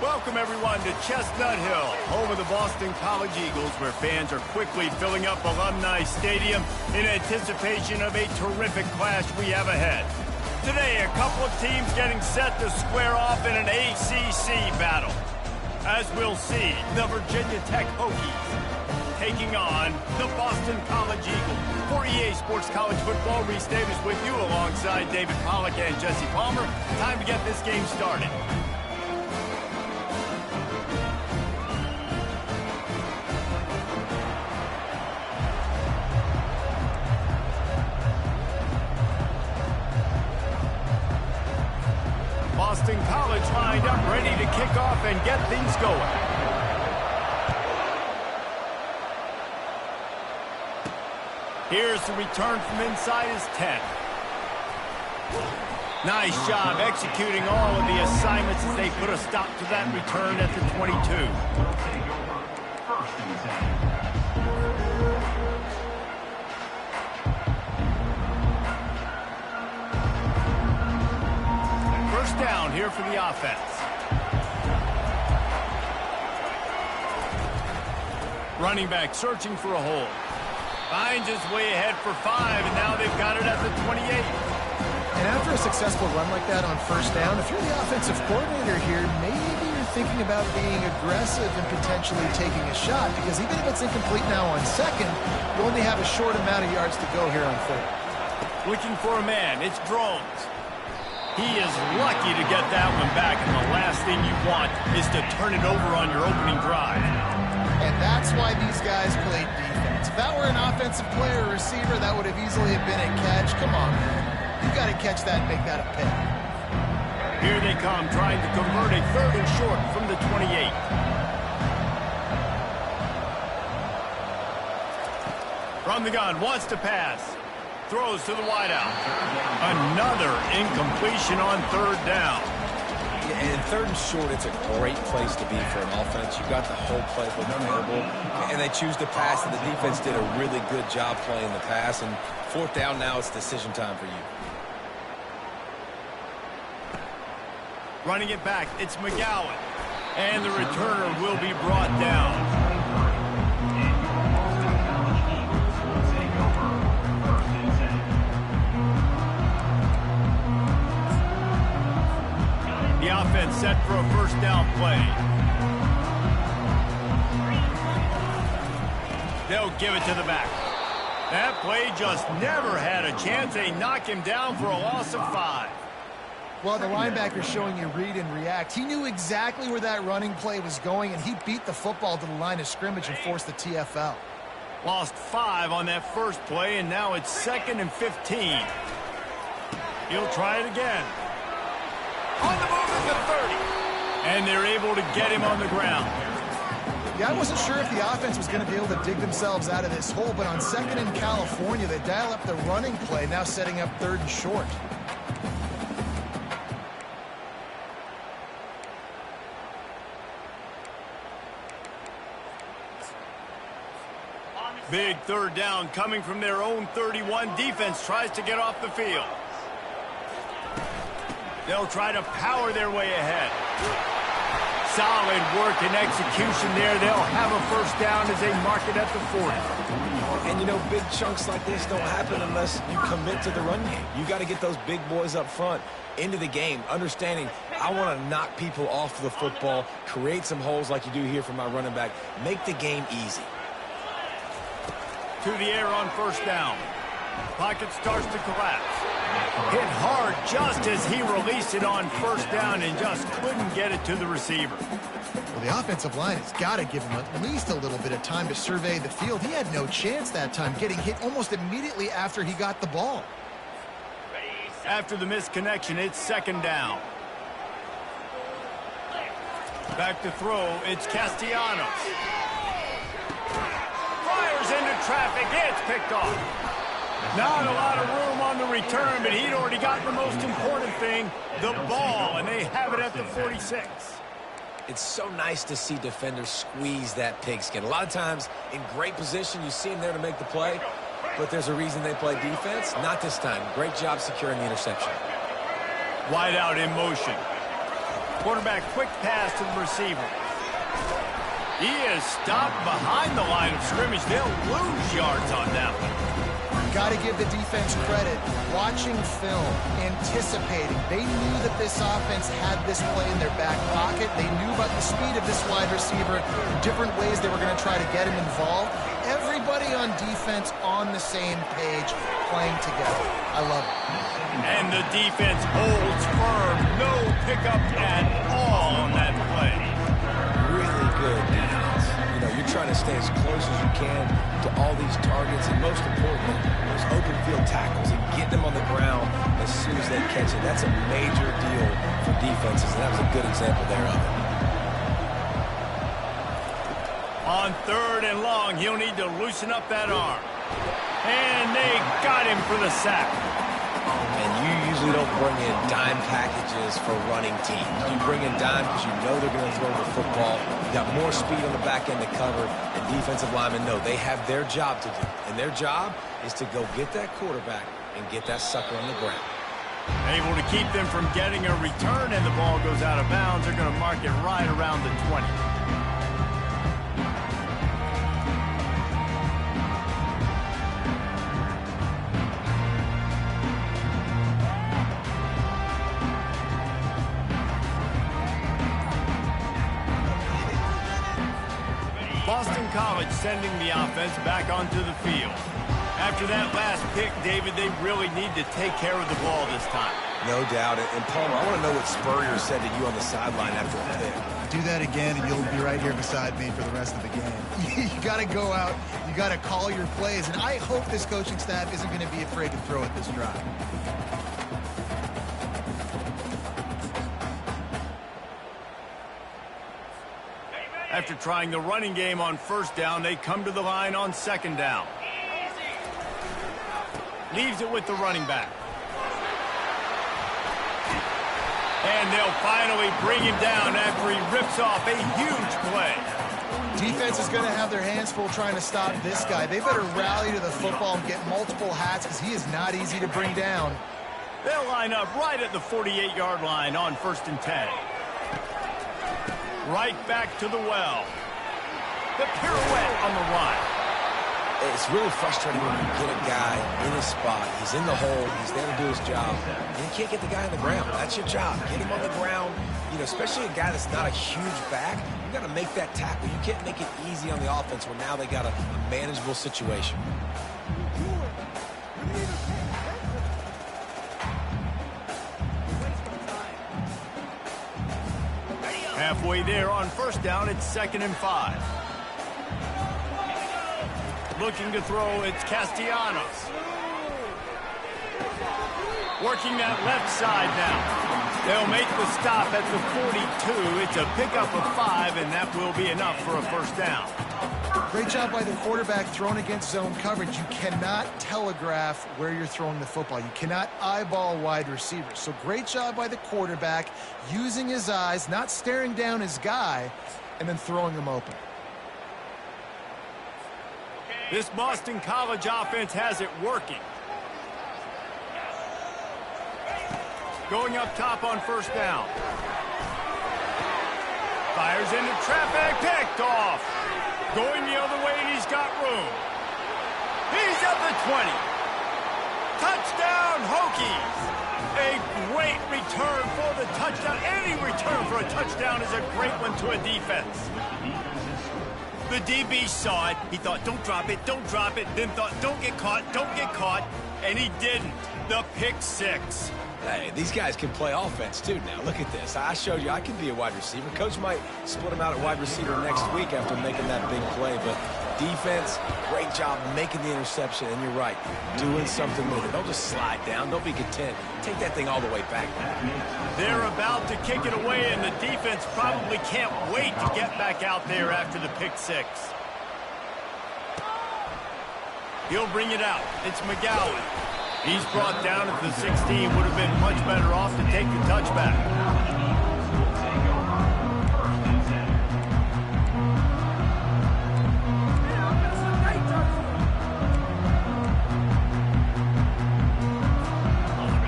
Welcome, everyone, to Chestnut Hill, home of the Boston College Eagles, where fans are quickly filling up Alumni Stadium in anticipation of a terrific clash we have ahead. Today, a couple of teams getting set to square off in an ACC battle. As we'll see, the Virginia Tech Hokies taking on the Boston College Eagles. For EA Sports College Football, Reese Davis with you alongside David Pollack and Jesse Palmer. Time to get this game started. Boston College lined up, ready to kick off and get things going. Here's the return from inside his 10. Nice job executing all of the assignments as they put a stop to that return at the 22. First down here for the offense. Running back searching for a hole. Finds his way ahead for 5, and now they've got it at the 28. And after a successful run like that on first down, if you're the offensive coordinator here, maybe you're thinking about being aggressive and potentially taking a shot, because even if it's incomplete now on second, you only have a short amount of yards to go here on third. Looking for a man, it's Drones. He is lucky to get that one back, and the last thing you want is to turn it over on your opening drive. And that's why these guys played defense. If that were an offensive player or receiver, that would have easily have been a catch. Come on, man. You got to catch that and make that a pick. Here they come, trying to convert a third and short from the 28. From the gun, wants to pass. Throws to the wideout. Another incompletion on third down. And third and short, it's a great place to be for an offense. You got the whole playbook available, and they choose to pass, and the defense did a really good job playing the pass. And fourth down now, it's decision time for you. Running it back, it's McGowan. And the returner will be brought down. The offense set for a first down play. They'll give it to the back. That play just never had a chance. They knock him down for a loss of 5. Well, the linebacker's showing you read and react. He knew exactly where that running play was going, and he beat the football to the line of scrimmage and forced the TFL. Lost 5 on that first play, and now it's 2nd and 15. He'll try it again. On the move at the 30. And they're able to get him on the ground. Yeah, I wasn't sure if the offense was going to be able to dig themselves out of this hole, but on 2nd in California, they dial up the running play, now setting up 3rd and short. Big third down coming from their own 31. Defense tries to get off the field. They'll try to power their way ahead. Solid work and execution there. They'll have a first down as they mark it at the 40. And, you know, big chunks like this don't happen unless you commit to the run game. You got to get those big boys up front into the game, understanding I want to knock people off the football, create some holes like you do here for my running back, make the game easy. To the air on first down. Pocket starts to collapse. Hit hard just as he released it on first down and just couldn't get it to the receiver. Well, the offensive line has got to give him at least a little bit of time to survey the field. He had no chance that time, getting hit almost immediately after he got the ball. After the misconnection, it's 2nd down. Back to throw, it's Castellanos. Fires into traffic, it's picked off. Not a lot of room on the return, but he'd already got the most important thing, the ball, and they have it at the 46. It's so nice to see defenders squeeze that pigskin. A lot of times, in great position, you see them there to make the play, but there's a reason they play defense. Not this time. Great job securing the interception. Wide out in motion. Quarterback quick pass to the receiver. He is stopped behind the line of scrimmage. They'll lose yards on that one. Got to give the defense credit. Watching film, anticipating. They knew that this offense had this play in their back pocket. They knew about the speed of this wide receiver, different ways they were going to try to get him involved. Everybody on defense on the same page, playing together. I love it. And the defense holds firm. No pickup at all on that play. Really good defense. You know, you're trying to stay as close as you can to all these targets, and most importantly, those open field tackles and get them on the ground as soon as they catch it. That's a major deal for defenses, and that was a good example there of it. On 3rd and long, he'll need to loosen up that arm. And they got him for the sack. And you usually don't bring in dime packages for running teams. You bring in dime because you know they're going to throw the football. You got more speed on the back end to cover, and defensive linemen know they have their job to do. And their job is to go get that quarterback and get that sucker on the ground. Able to keep them from getting a return, and the ball goes out of bounds. They're going to mark it right around the 20. Boston College sending the offense back onto the field. After that last pick, David, they really need to take care of the ball this time. No doubt. And Palmer, I want to know what Spurrier said to you on the sideline after the pick. Do that again, and you'll be right here beside me for the rest of the game. You got to go out. You got to call your plays. And I hope this coaching staff isn't going to be afraid to throw at this drive. After trying the running game on 1st down, they come to the line on 2nd down. Leaves it with the running back. And they'll finally bring him down after he rips off a huge play. Defense is going to have their hands full trying to stop this guy. They better rally to the football and get multiple hats because he is not easy to bring down. They'll line up right at the 48-yard line on 1st and 10. Right back to the well. The pirouette on the line. It's really frustrating when you get a guy in his spot. He's in the hole. He's there to do his job. And you can't get the guy on the ground. That's your job. Get him on the ground. You know, especially a guy that's not a huge back. You got to make that tackle. You can't make it easy on the offense where now they got a manageable situation. Halfway there on 1st down, it's 2nd and 5. Looking to throw, it's Castellanos. Working that left side now. They'll make the stop at the 42. It's a pickup of 5, and that will be enough for a 1st down. Great job by the quarterback thrown against zone coverage. You cannot telegraph where you're throwing the football. You cannot eyeball wide receivers. So great job by the quarterback using his eyes, not staring down his guy, and then throwing him open. This Boston College offense has it working. Going up top on 1st down. Fires into traffic, picked off. Going the other way, and he's got room. He's at the 20. Touchdown, Hokies. A great return for the touchdown. Any return for a touchdown is a great one to a defense. The DB saw it. He thought, don't drop it, then thought, don't get caught, and he didn't. The pick 6. Hey, these guys can play offense, too, now. Look at this. I showed you I can be a wide receiver. Coach might split him out at wide receiver next week after making that big play, but defense, great job making the interception, and you're right, doing something with it. Don't just slide down. Don't be content. Take that thing all the way back. They're about to kick it away, and the defense probably can't wait to get back out there after the pick 6. He'll bring it out. It's McGowan. He's brought down at the 16. Would have been much better off to take the touchback.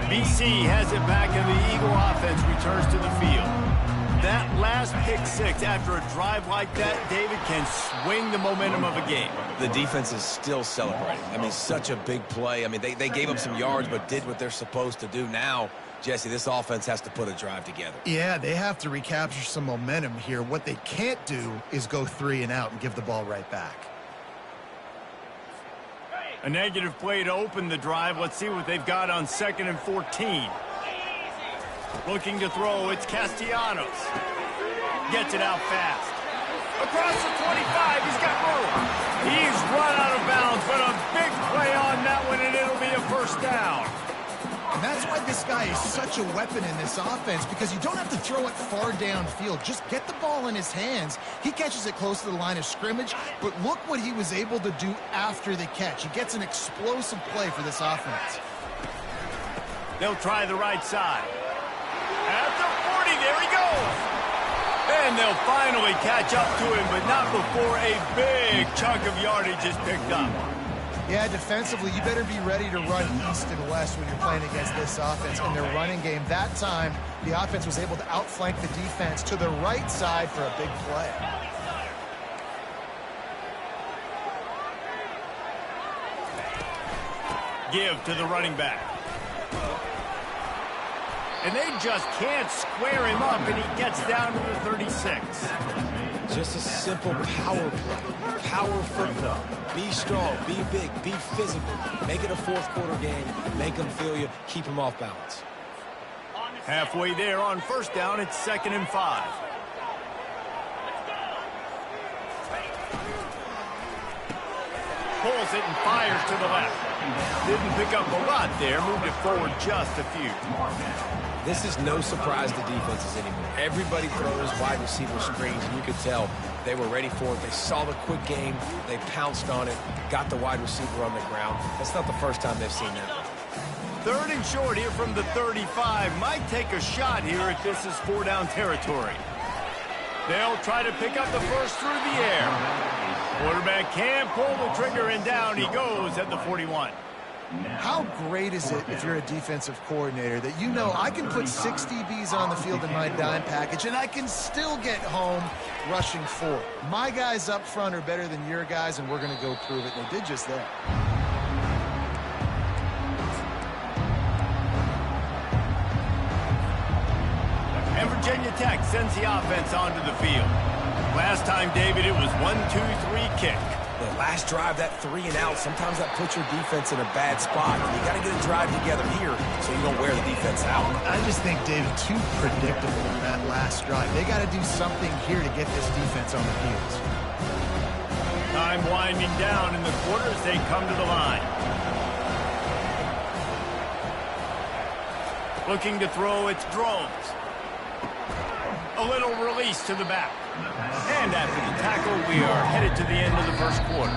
BC has it back, and the Eagle offense returns to the field. that last pick six after a drive like that, David, can swing the momentum of a game. The defense is still celebrating. I mean, such a big play. I mean, they gave up some yards but did what they're supposed to do. Now, Jesse, this offense has to put a drive together. Yeah, they have to recapture some momentum here. What they can't do is go 3 and out and give the ball right back. A negative play to open the drive. Let's see what they've got on 2nd and 14. Looking to throw, it's Castellanos. Gets it out fast. Across the 25, he's got room. He's run out of bounds, but a big play on that one, and it'll be a first down. And that's why this guy is such a weapon in this offense, because you don't have to throw it far downfield. Just get the ball in his hands. He catches it close to the line of scrimmage, but look what he was able to do after the catch. He gets an explosive play for this offense. They'll try the right side. At the 40, there he goes. And they'll finally catch up to him, but not before a big chunk of yardage is picked up. Yeah, defensively, you better be ready to run east and west when you're playing against this offense. In their running game, that time, the offense was able to outflank the defense to the right side for a big play. Give to the running back. And they just can't square him up, and he gets down to the 36. Just a simple power play. Power football. Be strong, be big, be physical. Make it a fourth-quarter game. Make them feel you. Keep them off balance. Halfway there on first down, it's 2nd and 5. Pulls it and fires to the left. Didn't pick up a lot there, moved it forward just a few. This is no surprise to defenses anymore. Everybody throws wide receiver screens, and you could tell they were ready for it. They saw the quick game. They pounced on it, got the wide receiver on the ground. That's not the first time they've seen that. 3rd and short here from the 35. Might take a shot here if this is 4-down territory. They'll try to pick up the first through the air. Quarterback can't pull the trigger, and down he goes at the 41. How great is it if you're a defensive coordinator that you know I can put 6 DBs on the field in my dime package and I can still get home rushing 4. My guys up front are better than your guys, and we're going to go prove it. And they did just that. And Virginia Tech sends the offense onto the field. Last time, David, it was 1-2-3 kick. The last drive, that 3 and out, sometimes that puts your defense in a bad spot. You got to get a drive together here so you don't wear the defense out. I just think, David, too predictable in that last drive. They got to do something here to get this defense on their heels. Time winding down in the quarter as they come to the line. Looking to throw, it's Drones. A little release to the back. And after the tackle, we are headed to the end of the first quarter.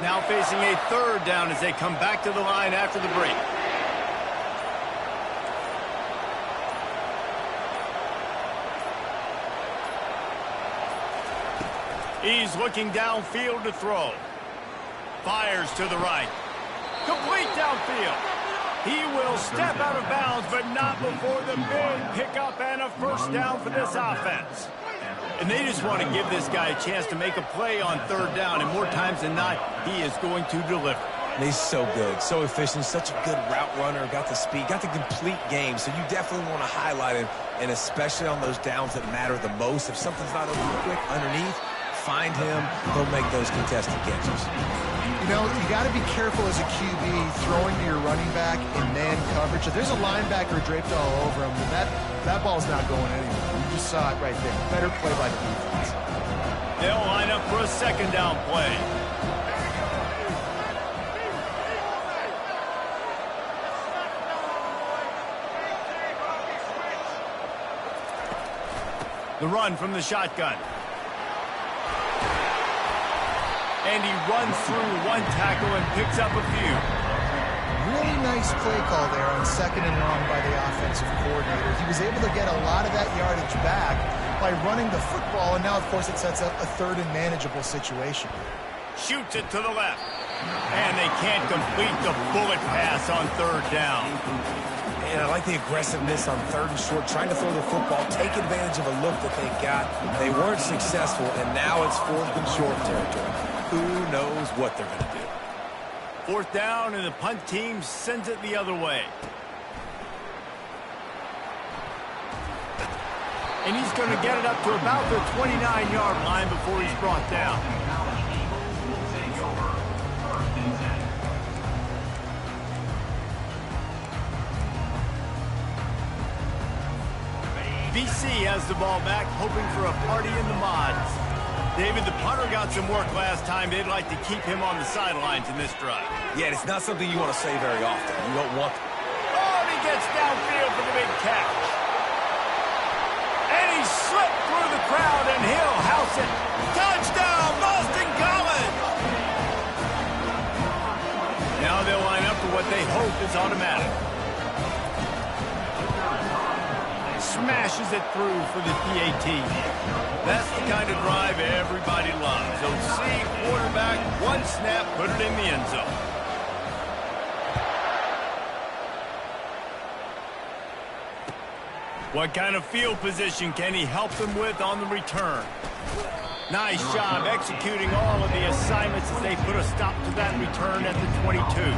Now facing a 3rd down as they come back to the line after the break. He's looking downfield to throw. Fires to the right. Complete downfield. He will step out of bounds, but not before the big pickup and a first down for this offense. And they just want to give this guy a chance to make a play on 3rd down, and more times than not, he is going to deliver. And he's so good, so efficient, such a good route runner, got the speed, got the complete game. So you definitely want to highlight him, and especially on those downs that matter the most. If something's not open quick underneath, find him, he'll make those contested catches. You know, you got to be careful as a QB throwing to your running back in man coverage. If there's a linebacker draped all over him, then that ball's not going anywhere. You just saw it right there. Better play by the defense. They'll line up for a 2nd down play. The run from the shotgun. And he runs through one tackle and picks up a few. Really nice play call there on 2nd and long by the offensive coordinator. He was able to get a lot of that yardage back by running the football, and now, of course, it sets up a third and manageable situation. Shoots it to the left. And they can't complete the bullet pass on third down. And I like the aggressiveness on third and short, trying to throw the football, take advantage of a look that they got. They weren't successful, and now it's fourth and short territory. Who knows what they're going to do? Fourth down, and the punt team sends it the other way. And he's going to get it up to about the 29-yard line before he's brought down. BC has the ball back, hoping for a party in the mods. David, the punter got some work last time. They'd like to keep him on the sidelines in this drive. Yeah, it's not something you want to say very often. You don't want... Oh, and he gets downfield for the big catch. And he slipped through the crowd, and he'll house it. Touchdown, Boston College! Now they'll line up for what they hope is automatic. Smashes it through for the PAT. That's the kind of drive everybody loves. OC, quarterback, one snap, put it in the end zone. What kind of field position can he help them with on the return? Nice job executing all of the assignments as they put a stop to that return at the 22.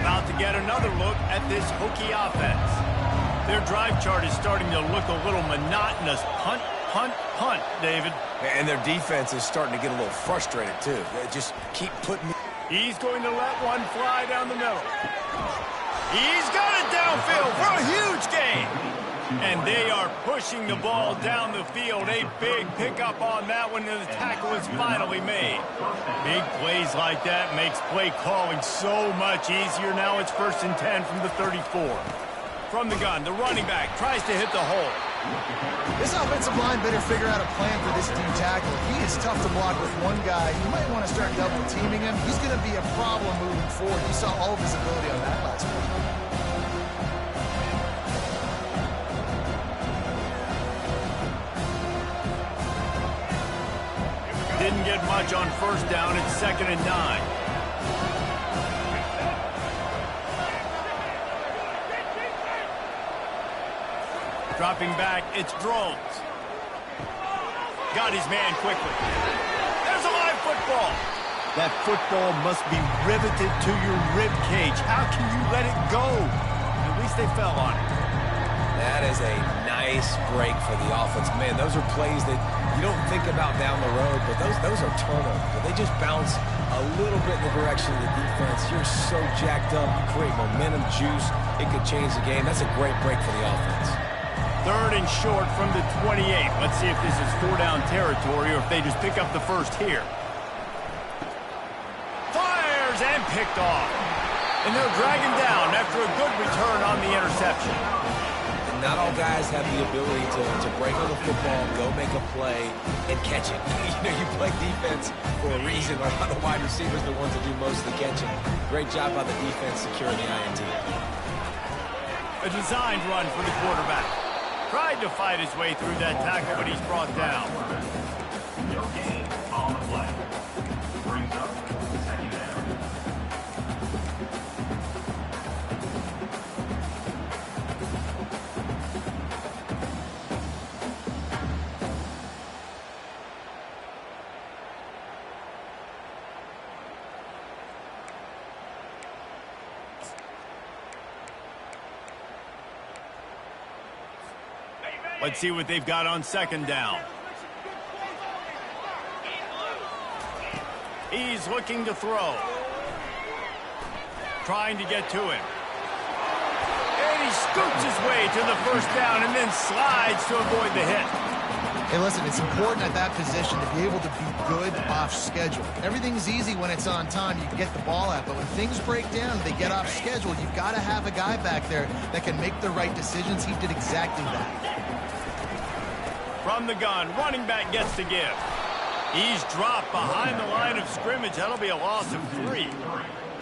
About to get another look at this Hokie offense. Their drive chart is starting to look a little monotonous. Punt, punt, punt, David. And their defense is starting to get a little frustrated, too. They just keep putting... He's going to let one fly down the middle. He's got it downfield for a huge gain. And they are pushing the ball down the field. A big pickup on that one, and the tackle is finally made. Big plays like that makes play calling so much easier. Now it's 1st and 10 from the 34. From the gun, the running back tries to hit the hole. This offensive line better figure out a plan for this D tackle. He is tough to block with one guy. You might want to start double teaming him. He's going to be a problem moving forward. You saw all of his ability on that last one. Didn't get much on first down. It's 2nd and 9. Dropping back, it's Drones. Got his man quickly. There's a live football. That football must be riveted to your rib cage. How can you let it go? At least they fell on it. That is a nice break for the offense. Man, those are plays that you don't think about down the road, but those are turnovers. They just bounce a little bit in the direction of the defense. You're so jacked up. You create momentum, juice. It could change the game. That's a great break for the offense. 3rd and short from the 28. Let's see if this is 4-down territory or if they just pick up the first here. Fires and picked off. And they'll drag him down after a good return on the interception. Not all guys have the ability to break on the football, go make a play, and catch it. You play defense for a reason. A lot of wide receivers are the ones that do most of the catching. Great job by the defense securing the INT. A designed run for the quarterback. Tried to fight his way through that tackle, but he's brought down. No gain on the play. Brings up second down. Let's see what they've got on 2nd down. He's looking to throw. Trying to get to him. And he scoots his way to the 1st down and then slides to avoid the hit. Hey, listen, it's important at that position to be able to be good off schedule. Everything's easy when it's on time. You can get the ball out, but when things break down, they get off schedule. You've got to have a guy back there that can make the right decisions. He did exactly that. From the gun, running back gets to give. He's dropped behind the line of scrimmage. That'll be a loss of 3.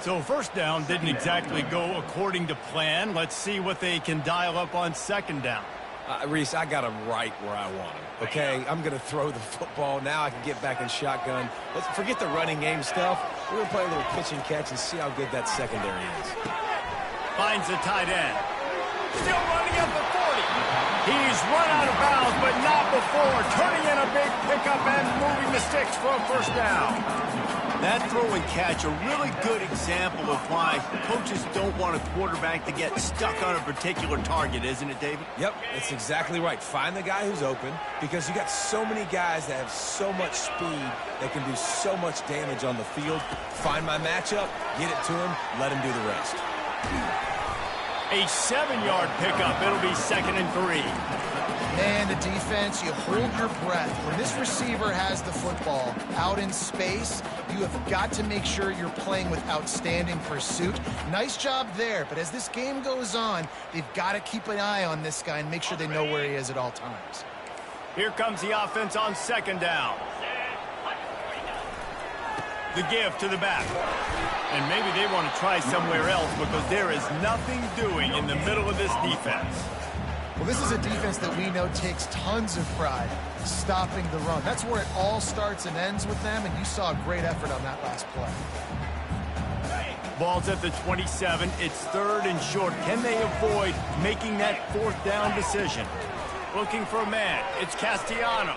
So first down didn't exactly go according to plan. Let's see what they can dial up on second down. Reese, I got him right where I want him, okay? I'm going to throw the football. Now I can get back in shotgun. Let's forget the running game stuff. We're going to play a little pitch and catch and see how good that secondary is. Finds the tight end. Still running up the 40. He's run out of bounds, but not before. Turning in a big pickup and moving the sticks for a first down. That throw and catch, a really good example of why coaches don't want a quarterback to get stuck on a particular target, isn't it, David? Yep, that's exactly right. Find the guy who's open, because you got so many guys that have so much speed that can do so much damage on the field. Find my matchup, get it to him, let him do the rest. A 7-yard pickup. It'll be 2nd and 3. Man, the defense, you hold your breath. When this receiver has the football out in space, you have got to make sure you're playing with outstanding pursuit. Nice job there, but as this game goes on, they've got to keep an eye on this guy and make sure they know where he is at all times. Here comes the offense on second down. The give to the back. And maybe they want to try somewhere else because there is nothing doing in the middle of this defense. Well, this is a defense that we know takes tons of pride stopping the run. That's where it all starts and ends with them, and you saw a great effort on that last play. Ball's at the 27. It's 3rd and short. Can they avoid making that 4th down decision? Looking for a man. It's Castellanos.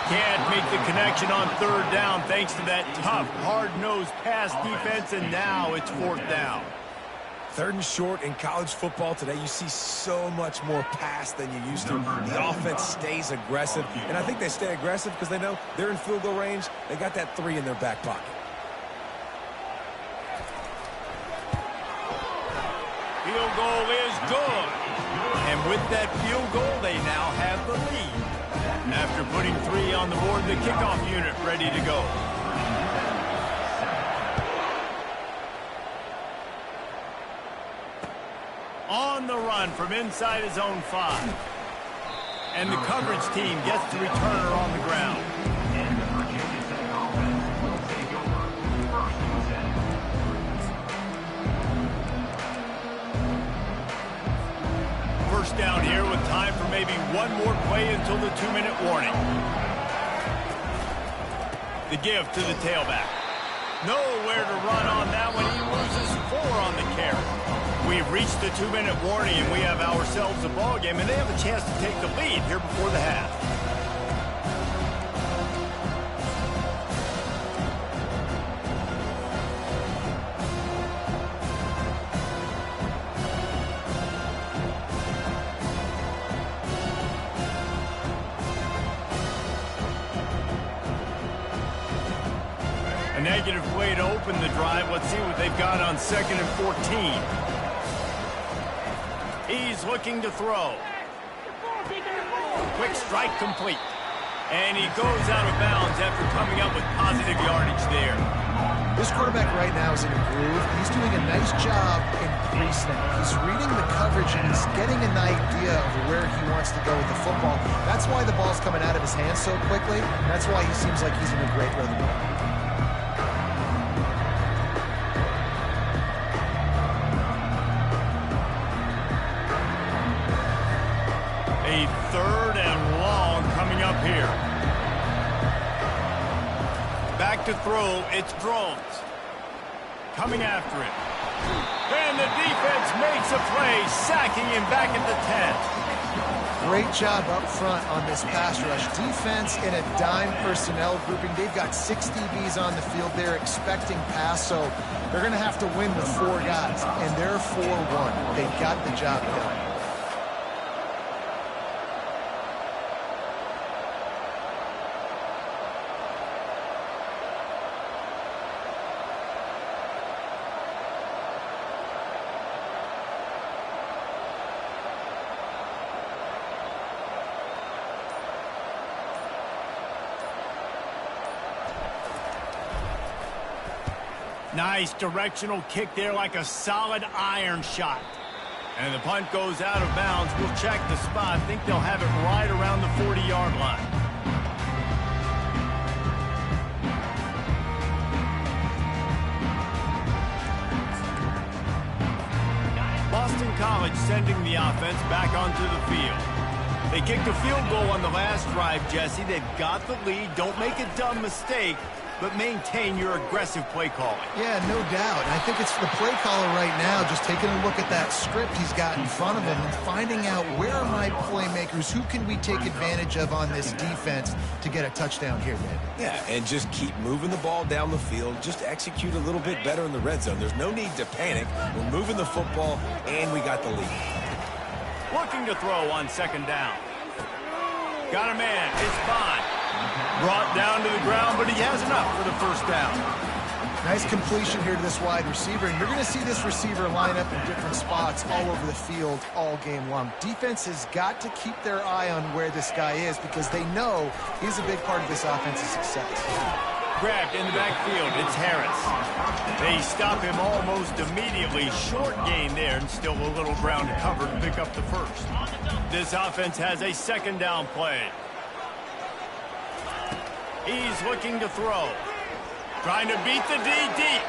Can't make the connection on 3rd down thanks to that tough, hard-nosed pass defense, and now it's 4th down. 3rd and short in college football today, you see so much more pass than you used to. The offense stays aggressive, and I think they stay aggressive because they know they're in field goal range. They got that 3 in their back pocket. Field goal is good. And with that field goal, they now have the lead. After putting 3 on the board, the kickoff unit ready to go. On the run from inside his own 5. And the coverage team gets the returner on the ground. First down here with time for maybe one more play until the 2-minute warning. The give to the tailback. Nowhere to run on that one. He loses 4 on the carry. We've reached the 2-minute warning, and we have ourselves a ball game, and they have a chance to take the lead here before the half. A negative play to open the drive. Let's see what they've got on 2nd and 14. He's looking to throw. Quick strike complete. And he goes out of bounds after coming up with positive yardage there. This quarterback right now is in a groove. He's doing a nice job in pre-snap. He's reading the coverage, and he's getting an idea of where he wants to go with the football. That's why the ball's coming out of his hands so quickly. That's why he seems like he's in a great rhythm. A 3rd and long coming up here. Back to throw, it's Drones. Coming after it. And the defense makes a play, sacking him back at the 10. Great job up front on this pass rush. Defense in a dime personnel grouping. They've got 6 DBs on the field. They're expecting pass, so they're going to have to win with 4 guys. And they're 4-1. They got the job done. Nice directional kick there, like a solid iron shot. And the punt goes out of bounds. We'll check the spot. I think they'll have it right around the 40-yard line. College sending the offense back onto the field. They kicked a field goal on the last drive, Jesse. They've got the lead. Don't make a dumb mistake, but maintain your aggressive play calling. Yeah, no doubt. And I think it's the play caller right now just taking a look at that script he's got in front of him and finding out where are my playmakers, who can we take advantage of on this defense to get a touchdown here, Dave. Yeah, and just keep moving the ball down the field. Just execute a little bit better in the red zone. There's no need to panic. We're moving the football, and we got the lead. Looking to throw on second down. Got a man. It's Bond. Brought down to the ground, but he has enough for the first down. Nice completion here to this wide receiver, and you're going to see this receiver line up in different spots all over the field all game long. Defense has got to keep their eye on where this guy is because they know he's a big part of this offense's success. Grabbed in the backfield, it's Harris. They stop him almost immediately. Short gain there, and still a little ground to cover to pick up the first. This offense has a second down play. He's looking to throw. Trying to beat the D deep.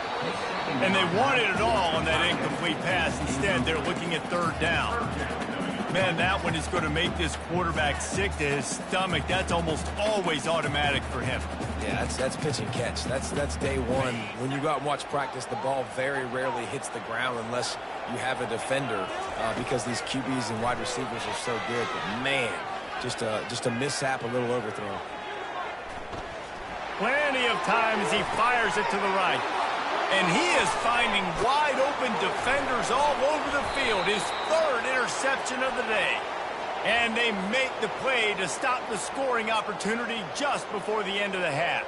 And they wanted it all on that incomplete pass. Instead, they're looking at third down. Man, that one is going to make this quarterback sick to his stomach. That's almost always automatic for him. Yeah, that's pitch and catch. That's day one. When you go out and watch practice, the ball very rarely hits the ground unless you have a defender because these QBs and wide receivers are so good. But man, just a mishap, a little overthrow. Plenty of time as he fires it to the right. And he is finding wide-open defenders all over the field. His third interception of the day. And they make the play to stop the scoring opportunity just before the end of the half.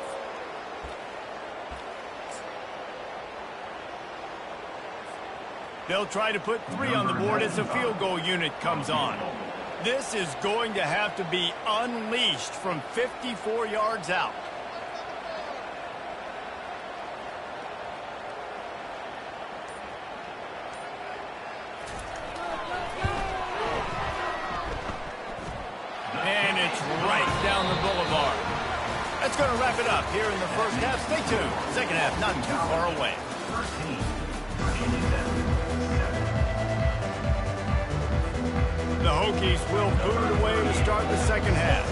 They'll try to put 3 on the board as the field goal unit comes on. This is going to have to be unleashed from 54 yards out. And it's right down the boulevard. That's going to wrap it up here in the first half. Stay tuned. Second half not too far away. The Hokies will boot it away to start the second half.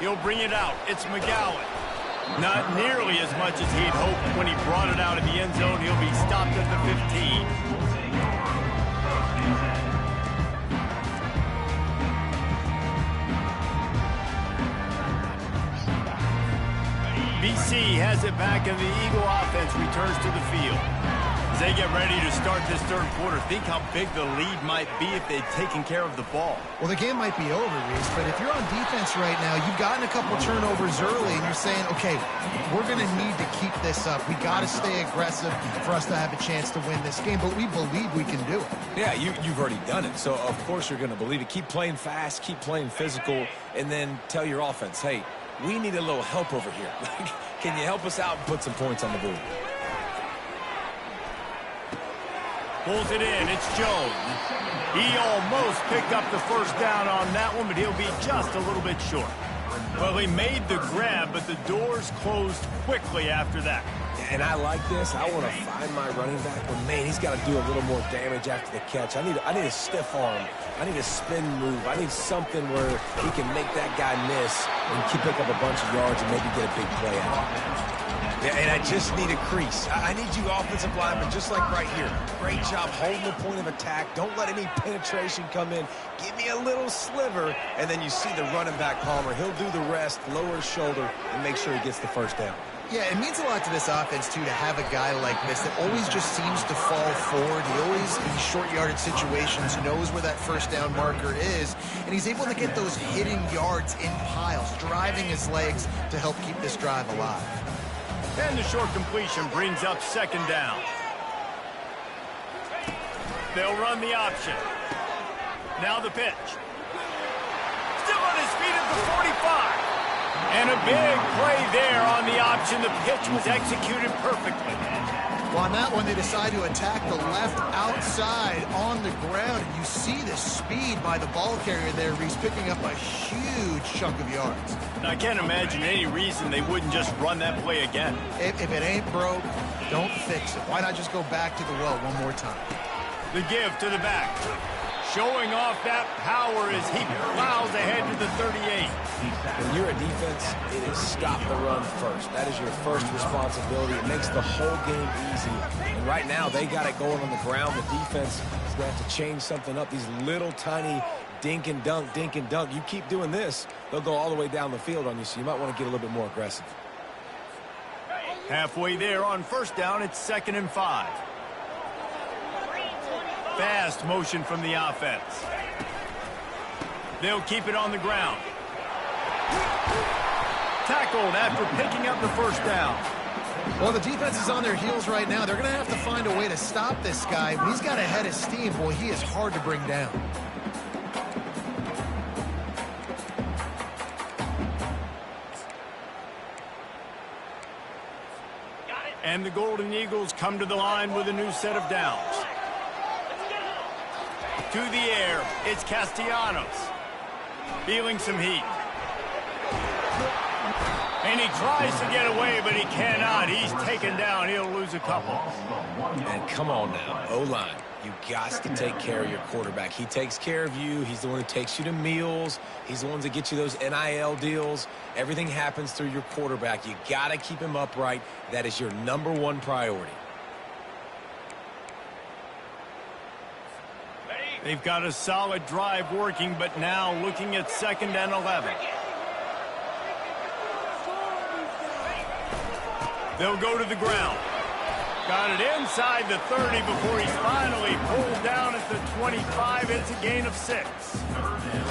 He'll bring it out. It's McGowan. Not nearly as much as he'd hoped when he brought it out of the end zone. He'll be stopped at the 15. BC has it back, and the Eagle offense returns to the field. As they get ready to start this third quarter, think how big the lead might be if they'd taken care of the ball. Well, the game might be over, Reese, but if you're on defense right now, you've gotten a couple turnovers early, and you're saying, okay, we're going to need to keep this up. We got to stay aggressive for us to have a chance to win this game, but we believe we can do it. Yeah, you've already done it, so of course you're going to believe it. Keep playing fast, keep playing physical, and then tell your offense, hey, we need a little help over here. Can you help us out and put some points on the board? Pulls it in. It's Jones. He almost picked up the first down on that one, but he'll be just a little bit short. Well, he made the grab, but the doors closed quickly after that. And I like this. I want to find my running back, but man, he's got to do a little more damage after the catch. I need a stiff arm. I need a spin move. I need something where he can make that guy miss and pick up a bunch of yards and maybe get a big play out. Yeah, and I just need a crease. I need you offensive linemen, just like right here. Great job holding the point of attack. Don't let any penetration come in. Give me a little sliver, and then you see the running back, Palmer. He'll do the rest, lower his shoulder, and make sure he gets the first down. Yeah, it means a lot to this offense, too, to have a guy like this that always just seems to fall forward. He always, in these short-yarded situations, knows where that first down marker is, and he's able to get those hidden yards in piles, driving his legs to help keep this drive alive. And the short completion brings up second down. They'll run the option. Now the pitch. Still on his feet at the 45. And a big play there on the option. The pitch was executed perfectly. Well, on that one, they decide to attack the left outside on the ground. And you see the speed by the ball carrier there. He's picking up a huge chunk of yards. I can't imagine any reason they wouldn't just run that play again. If it ain't broke, don't fix it. Why not just go back to the well one more time? The give to the back. Showing off that power as he plows ahead to the 38. When you're a defense, it is stop the run first. That is your first responsibility. It makes the whole game easy. And right now, they got it going on the ground. The defense is going to have to change something up. These little tiny dink and dunk, dink and dunk. You keep doing this, they'll go all the way down the field on you, so you might want to get a little bit more aggressive. Halfway there on first down, it's 2nd and 5. Fast motion from the offense. They'll keep it on the ground. Tackled after picking up the first down. Well, the defense is on their heels right now. They're going to have to find a way to stop this guy. When he's got a head of steam, boy, he is hard to bring down. And the Golden Eagles come to the line with a new set of downs. To the air, it's Castellanos. Feeling some heat. And he tries to get away, but he cannot. He's taken down. He'll lose a couple. And come on now, O-line. You got to take care of your quarterback. He takes care of you. He's the one who takes you to meals. He's the one that gets you those NIL deals. Everything happens through your quarterback. You got to keep him upright. That is your #1 priority. They've got a solid drive working, but now looking at 2nd and 11. They'll go to the ground. Got it inside the 30 before he's finally pulled down at the 25. It's a gain of 6.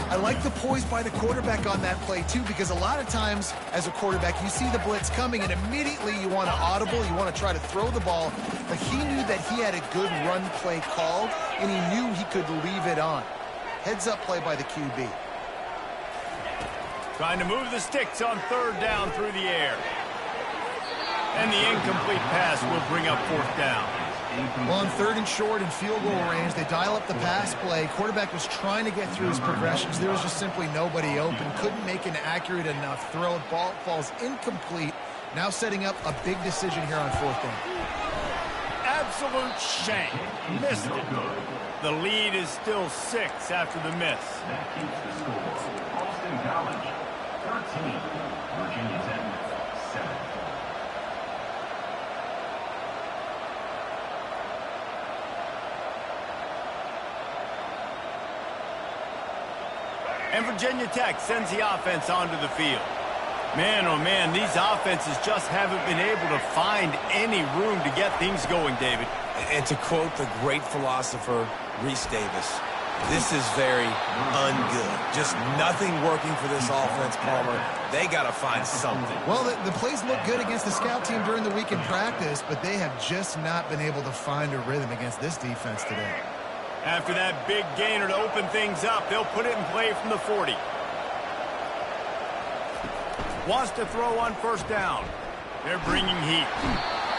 I like the poise by the quarterback on that play, too, because a lot of times as a quarterback, you see the blitz coming, and immediately you want to audible, you want to try to throw the ball. But he knew that he had a good run play called, and he knew he could leave it on. Heads-up play by the QB. Trying to move the sticks on 3rd down through the air. And the incomplete pass will bring up 4th down. Well, on 3rd and short and field goal range, they dial up the pass play. Quarterback was trying to get through his progressions. There was just simply nobody open. Couldn't make an accurate enough throw. Ball falls incomplete. Now setting up a big decision here on 4th down. Absolute shame. Missed it. The lead is still 6 after the miss. That keeps the score. Boston College, 13. Virginia Tech, 7. And Virginia Tech sends the offense onto the field. Man, oh man, these offenses just haven't been able to find any room to get things going, David. And to quote the great philosopher, Reese Davis, this is very ungood. Just nothing working for this offense, Palmer. They got to find something. Well, the plays look good against the scout team during the week in practice, but they have just not been able to find a rhythm against this defense today. After that big gainer to open things up, they'll put it in play from the 40. Wants to throw on 1st down. They're bringing heat.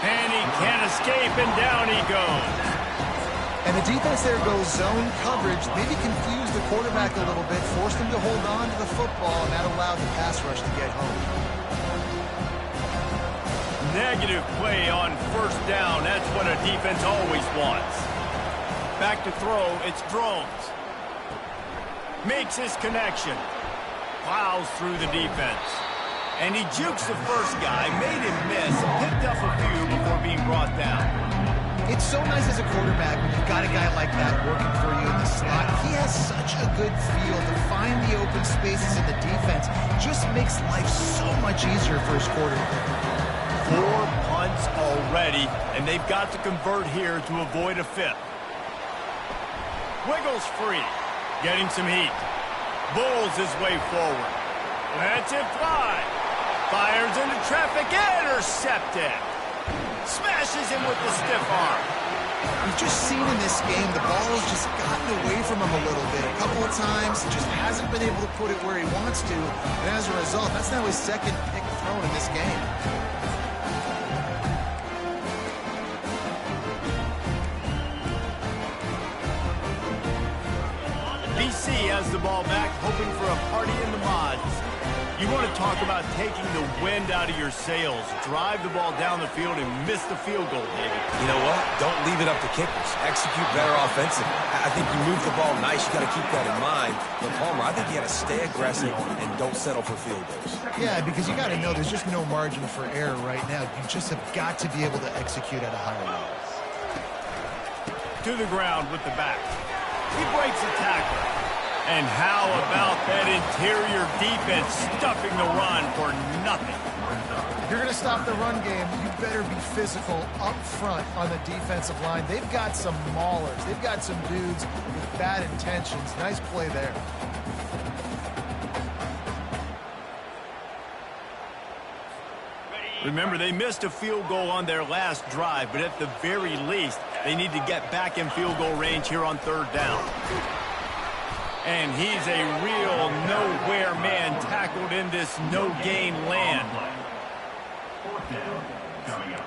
And he can't escape, and down he goes. And the defense there goes zone coverage, maybe confused the quarterback a little bit, forced him to hold on to the football, and that allowed the pass rush to get home. Negative play on 1st down. That's what a defense always wants. Back to throw, it's Drones. Makes his connection. Plows through the defense. And he jukes the first guy, made him miss, picked up a few before being brought down. It's so nice as a quarterback when you've got a guy like that working for you in the slot. He has such a good feel to find the open spaces in the defense. Just makes life so much easier for his quarterback. 4 punts already, and they've got to convert here to avoid a 5th. Wiggles free, getting some heat. Bulls his way forward. Lets it fly. Fires into traffic, intercepted. Smashes him with the stiff arm. We've just seen in this game the ball's just gotten away from him a little bit. A couple of times, just hasn't been able to put it where he wants to. And as a result, that's now his second pick thrown in this game. BC has the ball back, hoping for a party in the mods. You want to talk about taking the wind out of your sails. Drive the ball down the field and miss the field goal, David. You know what? Don't leave it up to kickers. Execute better offensively. I think you move the ball nice. You got to keep that in mind. But Palmer, I think you got to stay aggressive and don't settle for field goals. Yeah, because you got to know there's just no margin for error right now. You just have got to be able to execute at a higher level. To the ground with the back. He breaks a tackle. And how about that interior defense stuffing the run for nothing? If you're going to stop the run game, you better be physical up front on the defensive line. They've got some maulers. They've got some dudes with bad intentions. Nice play there. Remember, they missed a field goal on their last drive, but at the very least, they need to get back in field goal range here on third down. And he's a real nowhere man tackled in this no-gain land. Fourth down coming up.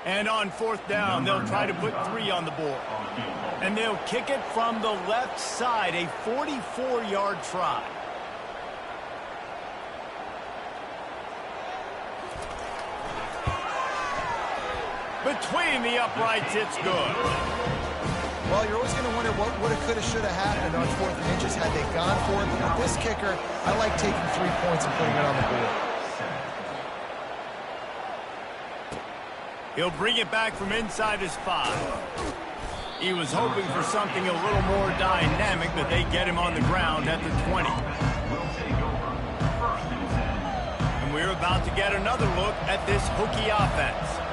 And on fourth down, they'll try to put 3 on the board. And they'll kick it from the left side, a 44-yard try. Between the uprights, it's good. Well, you're always going to wonder what woulda, coulda, shoulda happened on 4th and inches had they gone for it. But with this kicker, I like taking 3 points and putting it on the board. He'll bring it back from inside his 5. He was hoping for something a little more dynamic, but they get him on the ground at the 20. And we're about to get another look at this Hokie offense.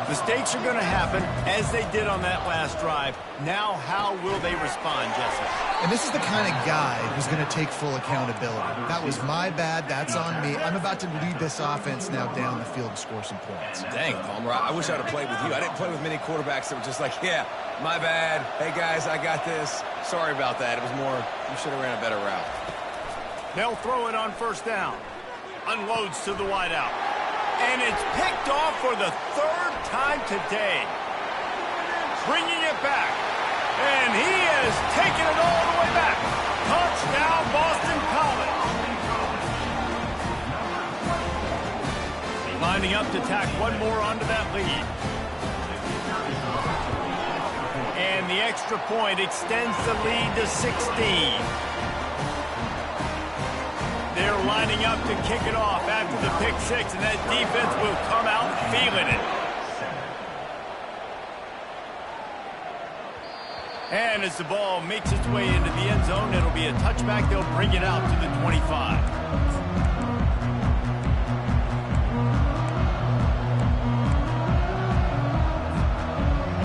Mistakes are going to happen, as they did on that last drive. Now, how will they respond, Jesse? And this is the kind of guy who's going to take full accountability. That was my bad. That's on me. I'm about to lead this offense now down the field and score some points. Dang, Palmer, I wish I'd have played with you. I didn't play with many quarterbacks that were just like, yeah, my bad. Hey, guys, I got this. Sorry about that. It was more, you should have ran a better route. They'll throw it on first down. Unloads to the wideout. And it's picked off for the 3rd time today. Bringing it back. And he has taken it all the way back. Touchdown, Boston College. Lining up to tack one more onto that lead. And the extra point extends the lead to 16. They're lining up to kick it off after the pick 6, and that defense will come out feeling it. And as the ball makes its way into the end zone, it'll be a touchback. They'll bring it out to the 25.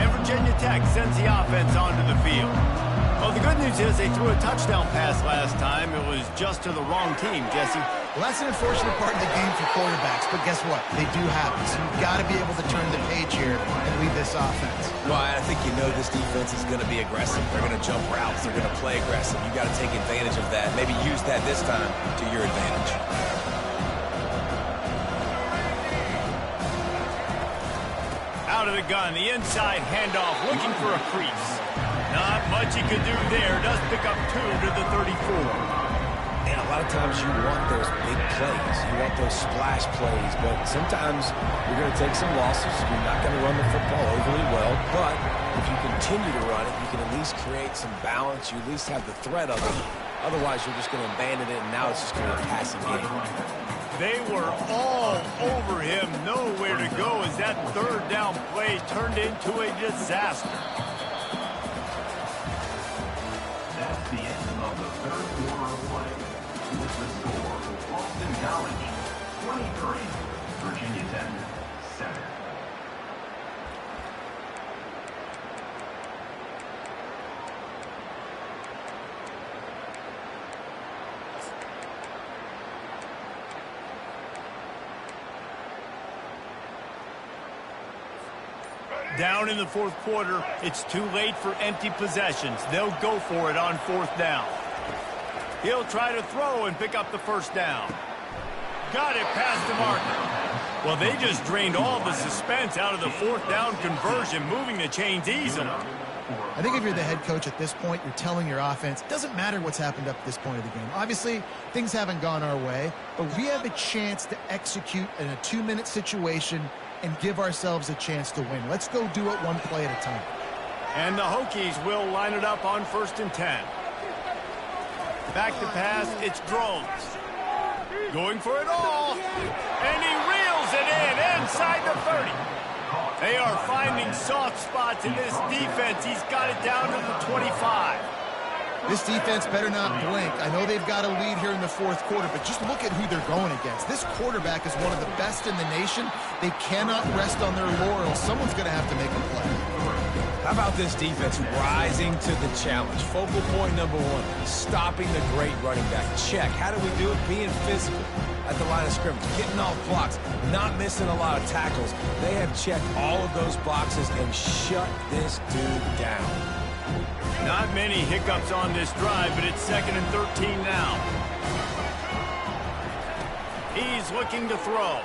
And Virginia Tech sends the offense onto the field. Well, the good news is they threw a touchdown pass last time. It was just to the wrong team, Jesse. Well, that's an unfortunate part of the game for quarterbacks, but guess what? They do happen, so you've got to be able to turn the page here and lead this offense. Well, I think you know this defense is going to be aggressive. They're going to jump routes. They're going to play aggressive. You got to take advantage of that. Maybe use that this time to your advantage. Out of the gun, the inside handoff, looking for a crease. Not much he could do there. Does pick up 2 to the 34. And a lot of times you want those big plays. You want those splash plays. But sometimes you're going to take some losses. You're not going to run the football overly well. But if you continue to run it, you can at least create some balance. You at least have the threat of it. Otherwise, you're just going to abandon it, and now it's just going to be a passing game. They were all over him. Nowhere to go as that 3rd down play turned into a disaster. That's the end of the 3rd quarter of play. With the score for Boston College, 23, Virginia Tech, 7. Down in the fourth quarter, it's too late for empty possessions. They'll go for it on fourth down. He'll try to throw and pick up the first down. Got it past the marker. Well, they just drained all the suspense out of the fourth down conversion, moving the chains easily. I think if you're the head coach at this point, you're telling your offense, it doesn't matter what's happened up to this point of the game. Obviously, things haven't gone our way, but we have a chance to execute in a 2-minute situation and give ourselves a chance to win. Let's go do it one play at a time. And the Hokies will line it up on 1st and 10. Back to pass, it's Drones. Going for it all, and he reels it in inside the 30. They are finding soft spots in this defense. He's got it down to the 25. This defense better not blink. I know they've got a lead here in the fourth quarter, but just look at who they're going against. This quarterback is one of the best in the nation. They cannot rest on their laurels. Someone's going to have to make a play. How about this defense rising to the challenge? Focal point number one, stopping the great running back. Check. How do we do it? Being physical at the line of scrimmage, getting off blocks, not missing a lot of tackles. They have checked all of those boxes and shut this dude down. Not many hiccups on this drive, but it's 2nd and 13 now. He's looking to throw.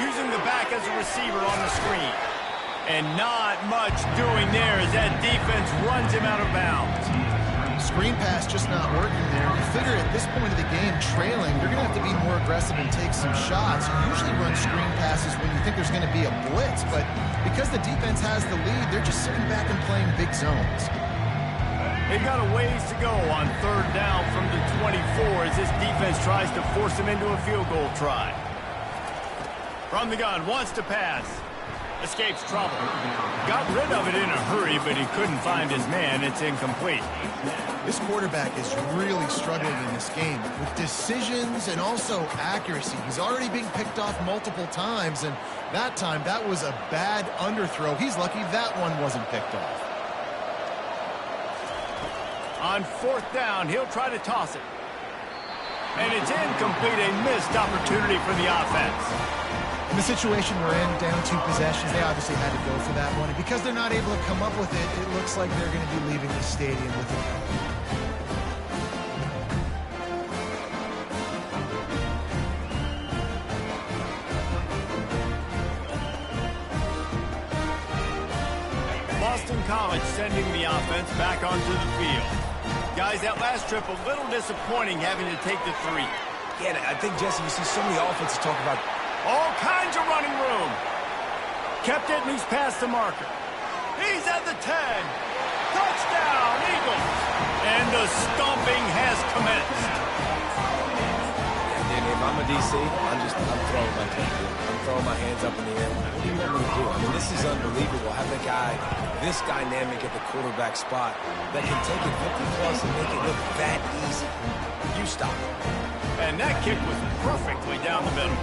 Using the back as a receiver on the screen. And not much doing there as that defense runs him out of bounds. Screen pass just not working there. You figure at this point of the game, trailing, you're going to have to be more aggressive and take some shots. You usually run screen passes when you think there's going to be a blitz, but because the defense has the lead, they're just sitting back and playing big zones. They've got a ways to go on 3rd down from the 24 as this defense tries to force them into a field goal try. From the gun, wants to pass. Escapes trouble. Got rid of it in a hurry, but he couldn't find his man. It's incomplete. This quarterback is really struggling in this game with decisions and also accuracy. He's already being picked off multiple times, and that time, that was a bad underthrow. He's lucky that one wasn't picked off. On 4th down, he'll try to toss it. And it's incomplete, a missed opportunity for the offense. In the situation we're in, down 2 possessions, they obviously had to go for that one. And because they're not able to come up with it, it looks like they're going to be leaving the stadium with it. Boston College sending the offense back onto the field. Guys, that last trip a little disappointing having to take the 3. Yeah, I think, Jesse, you see so many offenses talk about all kinds of running room. Kept it, and he's past the marker. He's at the 10. Touchdown, Eagles. And the stomping has commenced. Yeah, if I'm a DC, I'm throwing my hands up. I'm throwing my hands up in the air. What do you want me to do? I mean, this is unbelievable. Have a guy this dynamic at the quarterback spot that can take it 50-plus and make it look that easy. You stop it. And that kick was perfectly down the middle.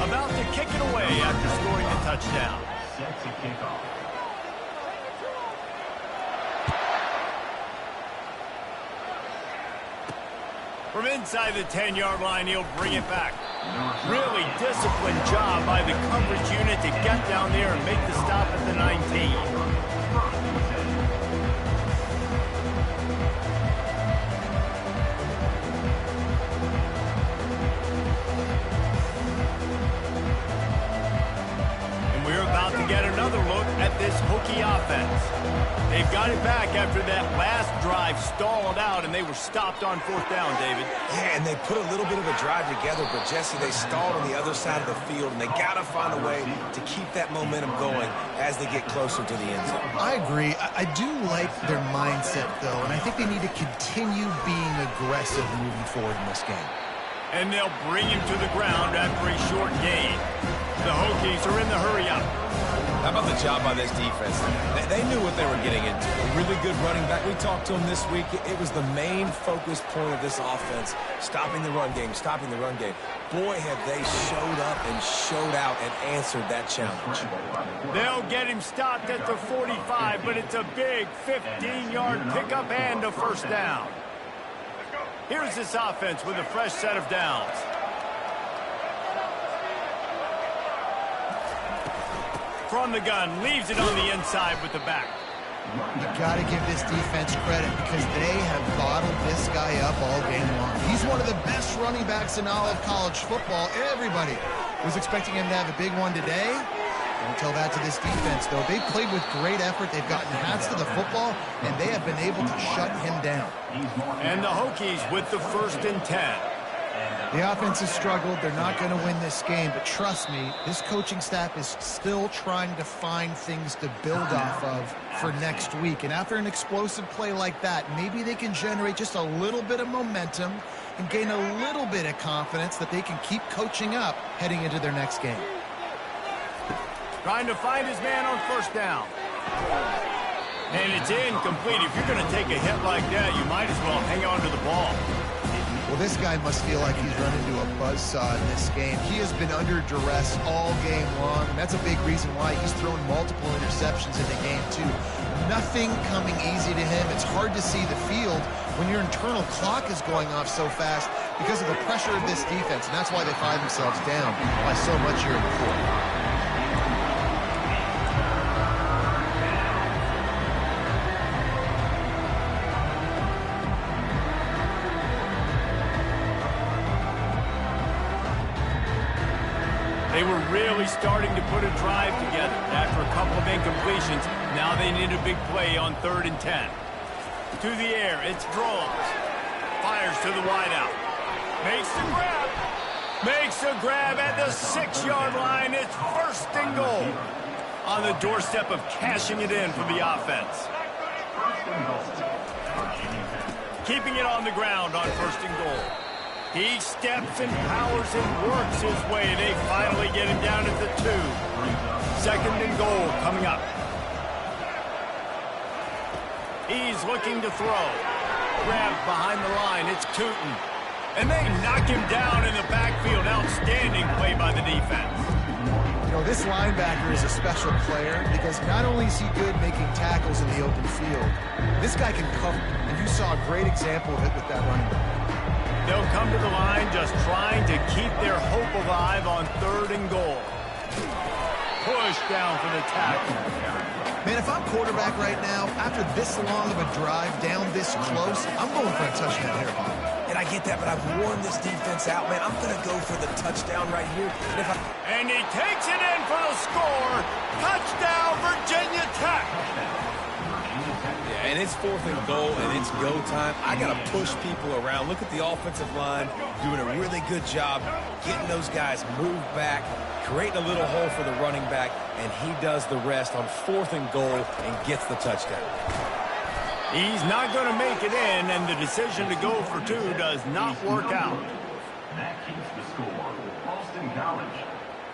About to kick it away after scoring a touchdown. Set to kick off. From inside the 10-yard line, he'll bring it back. Really disciplined job by the coverage unit to get down there and make the stop at the 19. Get another look at this Hokie offense. They've got it back after that last drive stalled out, and they were stopped on 4th down, David. Yeah, and they put a little bit of a drive together, but, Jesse, they stalled on the other side of the field, and they got to find a way to keep that momentum going as they get closer to the end zone. I agree. I do like their mindset, though, and I think they need to continue being aggressive moving forward in this game. And they'll bring him to the ground after a short gain. The Hokies are in the hurry-up. How about the job by this defense. They knew what they were getting into. A really good running back. We talked to him this week. It was the main focus point of this offense, stopping the run game, stopping the run game. Boy, have they showed up and showed out and answered that challenge. They'll get him stopped at the 45, but it's a big 15-yard pickup and a first down. Here's this offense with a fresh set of downs. From the gun, leaves it on the inside with the back. You got to give this defense credit because they have bottled this guy up all game long. He's one of the best running backs in all of college football. Everybody was expecting him to have a big one today. Don't tell that to this defense, though. They played with great effort. They've gotten hats to the football, and they have been able to shut him down. And the Hokies with the 1st and 10. The offense has struggled. They're not going to win this game, but trust me, this coaching staff is still trying to find things to build off of for next week. And after an explosive play like that, maybe they can generate just a little bit of momentum and gain a little bit of confidence that they can keep coaching up heading into their next game. Trying to find his man on 1st down. And it's incomplete. If you're going to take a hit like that, you might as well hang on to the ball. Well, this guy must feel like he's run into a buzzsaw in this game. He has been under duress all game long, and that's a big reason why he's thrown multiple interceptions in the game, too. Nothing coming easy to him. It's hard to see the field when your internal clock is going off so fast because of the pressure of this defense, and that's why they find themselves down by so much here in the fourth. They were really starting to put a drive together after a couple of incompletions. Now they need a big play on 3rd and 10. To the air, it's Drones. Fires to the wideout. Makes the grab. Makes a grab at the 6-yard line. It's 1st and goal. On the doorstep of cashing it in for the offense. Keeping it on the ground on 1st and goal. He steps and powers and works his way. They finally get him down at the 2. 2nd and goal coming up. He's looking to throw. Grabbed behind the line. It's Tootin. And they knock him down in the backfield. Outstanding play by the defense. You know, this linebacker is a special player because not only is he good making tackles in the open field, this guy can cover. And you saw a great example of it with that running back. They'll come to the line just trying to keep their hope alive on 3rd and goal. Push down for the tackle. Man, if I'm quarterback right now, after this long of a drive down this close, I'm going for a touchdown here. And I get that, but I've worn this defense out, man. I'm going to go for the touchdown right here. And he takes it in for the score. Touchdown, Virginia Tech. And it's 4th and goal, and it's go time. I got to push people around. Look at the offensive line doing a really good job getting those guys moved back, creating a little hole for the running back, and he does the rest on 4th and goal and gets the touchdown. He's not going to make it in, and the decision to go for 2 does not work out. That keeps the score. Boston College,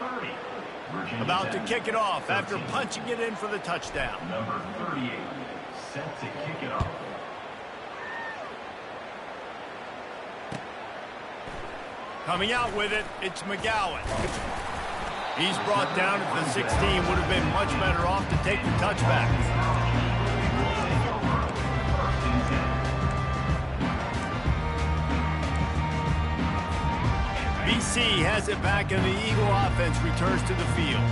30. Virginia About to Tech, kick it off 13. after punching it in for the touchdown. Number 38, set to kick it off. Coming out with it, it's McGowan. He's brought down at the 16. Would have been much better off to take the touchback. BC has it back, and the Eagle offense returns to the field.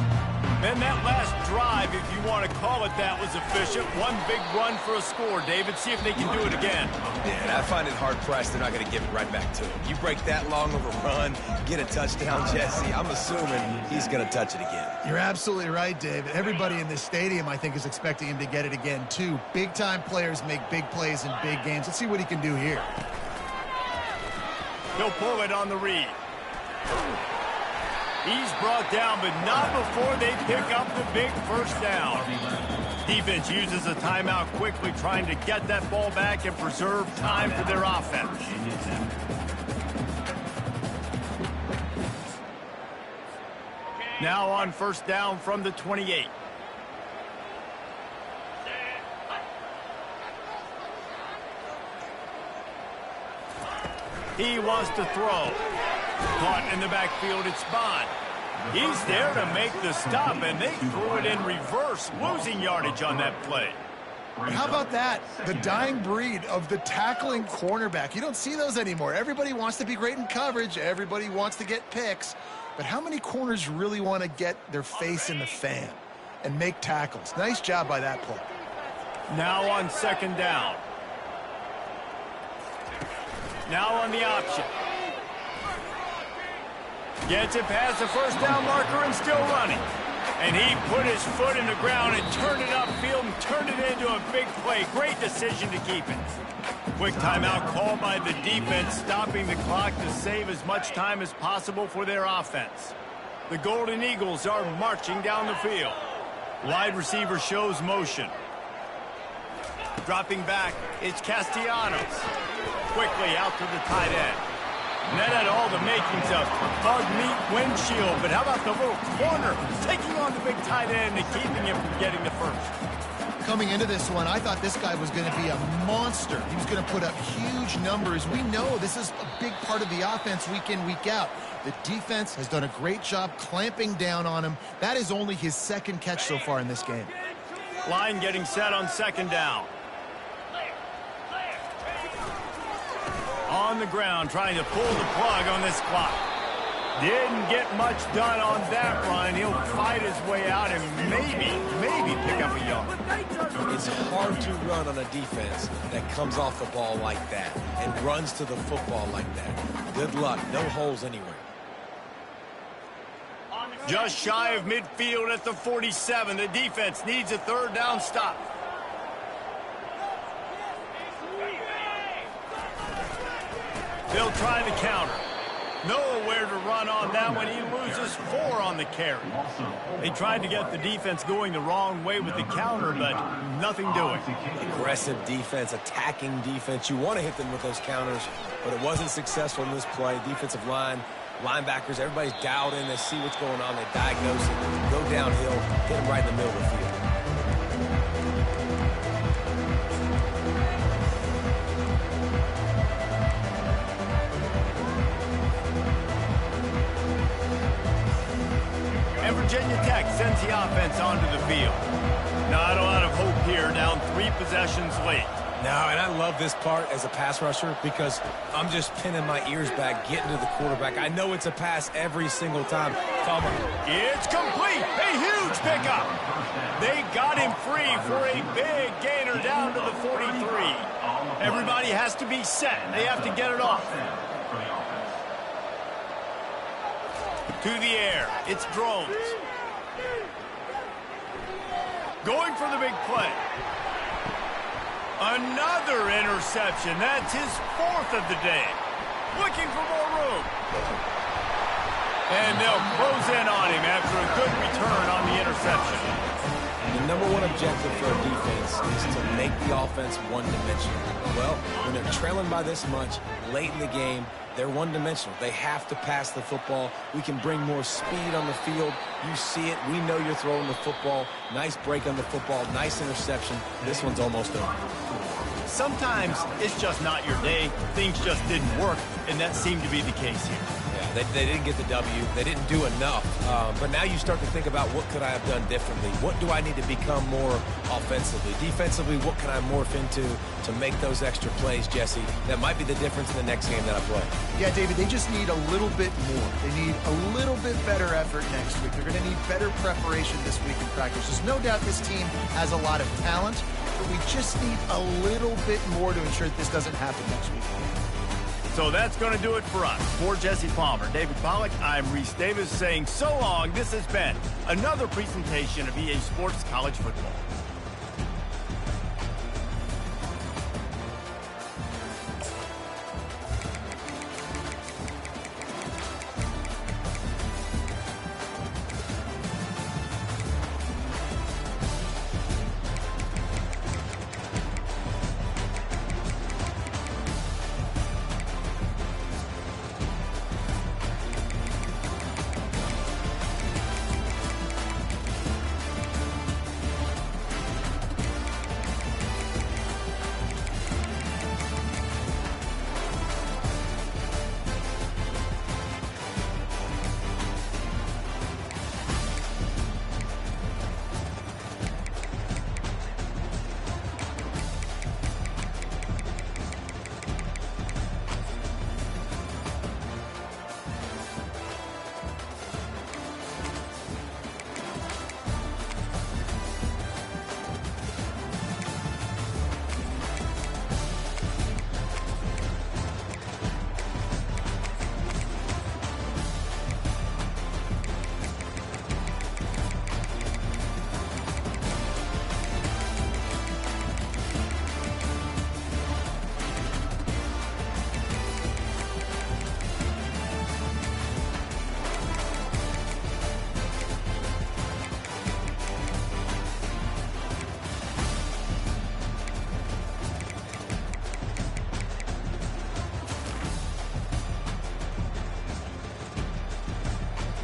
And that last drive, if you want to call it that, was efficient. One big run for a score. David, see if they can do it again. Yeah, and I find it hard-pressed they're not going to give it right back to him. You break that long of a run, get a touchdown, Jesse, I'm assuming he's going to touch it again. You're absolutely right, David. Everybody in this stadium, I think, is expecting him to get it again, too. Big-time players make big plays in big games. Let's see what he can do here. He'll pull it on the read. He's brought down, but not before they pick up the big first down. Defense uses a timeout quickly, trying to get that ball back and preserve time for their offense. Now on 1st down from the 28. He wants to throw. Caught in the backfield, it's Bond. He's there to make the stop, and they threw it in reverse, losing yardage on that play. How about that? The dying breed of the tackling cornerback. You don't see those anymore. Everybody wants to be great in coverage. Everybody wants to get picks. But how many corners really want to get their face in the fan and make tackles? Nice job by that play. Now on second down. Now on the option. Gets it past the first down marker and still running. And he put his foot in the ground and turned it upfield and turned it into a big play. Great decision to keep it. Quick timeout called by the defense, stopping the clock to save as much time as possible for their offense. The Golden Eagles are marching down the field. Wide receiver shows motion. Dropping back, it's Castellanos. Quickly out to the tight end. And that had all the makings of bug meat windshield, but how about the little corner taking on the big tight end and keeping him from getting the first? Coming into this one, I thought this guy was going to be a monster. He was going to put up huge numbers. We know this is a big part of the offense week in, week out. The defense has done a great job clamping down on him. That is only his second catch so far in this game. Line getting set on second down. On the ground, trying to pull the plug on this clock. Didn't get much done on that run. He'll fight his way out and maybe pick up a yard. It's hard to run on a defense that comes off the ball like that and runs to the football like that. Good luck. No holes anywhere. Just shy of midfield at the 47. The defense needs a third down stop. They'll try the counter. Nowhere to run on that one. He loses 4 on the carry. They tried to get the defense going the wrong way with the counter, but nothing doing. Aggressive defense, attacking defense. You want to hit them with those counters, but it wasn't successful in this play. Defensive line, linebackers, everybody's dialed in. They see what's going on. They diagnose it, go downhill, hit them right in the middle of the field. Virginia Tech sends the offense onto the field. Not a lot of hope here, down 3 possessions late. No, and I love this part as a pass rusher because I'm just pinning my ears back, getting to the quarterback. I know it's a pass every single time. Palmer. It's complete. A huge pickup. They got him free for a big gainer down to the 43. Everybody has to be set. They have to get it off. To the air, it's Drones. Going for the big play. Another interception. That's his 4th of the day. Looking for more room. And they'll close in on him after a good return on the interception. The number one objective for a defense is to make the offense one-dimensional. Well, when they're trailing by this much, late in the game, they're one-dimensional. They have to pass the football. We can bring more speed on the field. You see it. We know you're throwing the football. Nice break on the football. Nice interception. This one's almost over. Sometimes it's just not your day. Things just didn't work, and that seemed to be the case here. Yeah, they didn't get the W. They didn't do enough. But now you start to think about what could I have done differently? What do I need to become more offensively? Defensively, what can I morph into to make those extra plays, Jesse? That might be the difference in the next game that I play. Yeah, David, they just need a little bit more. They need a little bit better effort next week. They're going to need better preparation this week in practice. There's no doubt this team has a lot of talent, but we just need a little bit more to ensure that this doesn't happen next week. So that's going to do it for us. For Jesse Palmer, David Pollack, I'm Reese Davis saying so long. This has been another presentation of EA Sports College Football.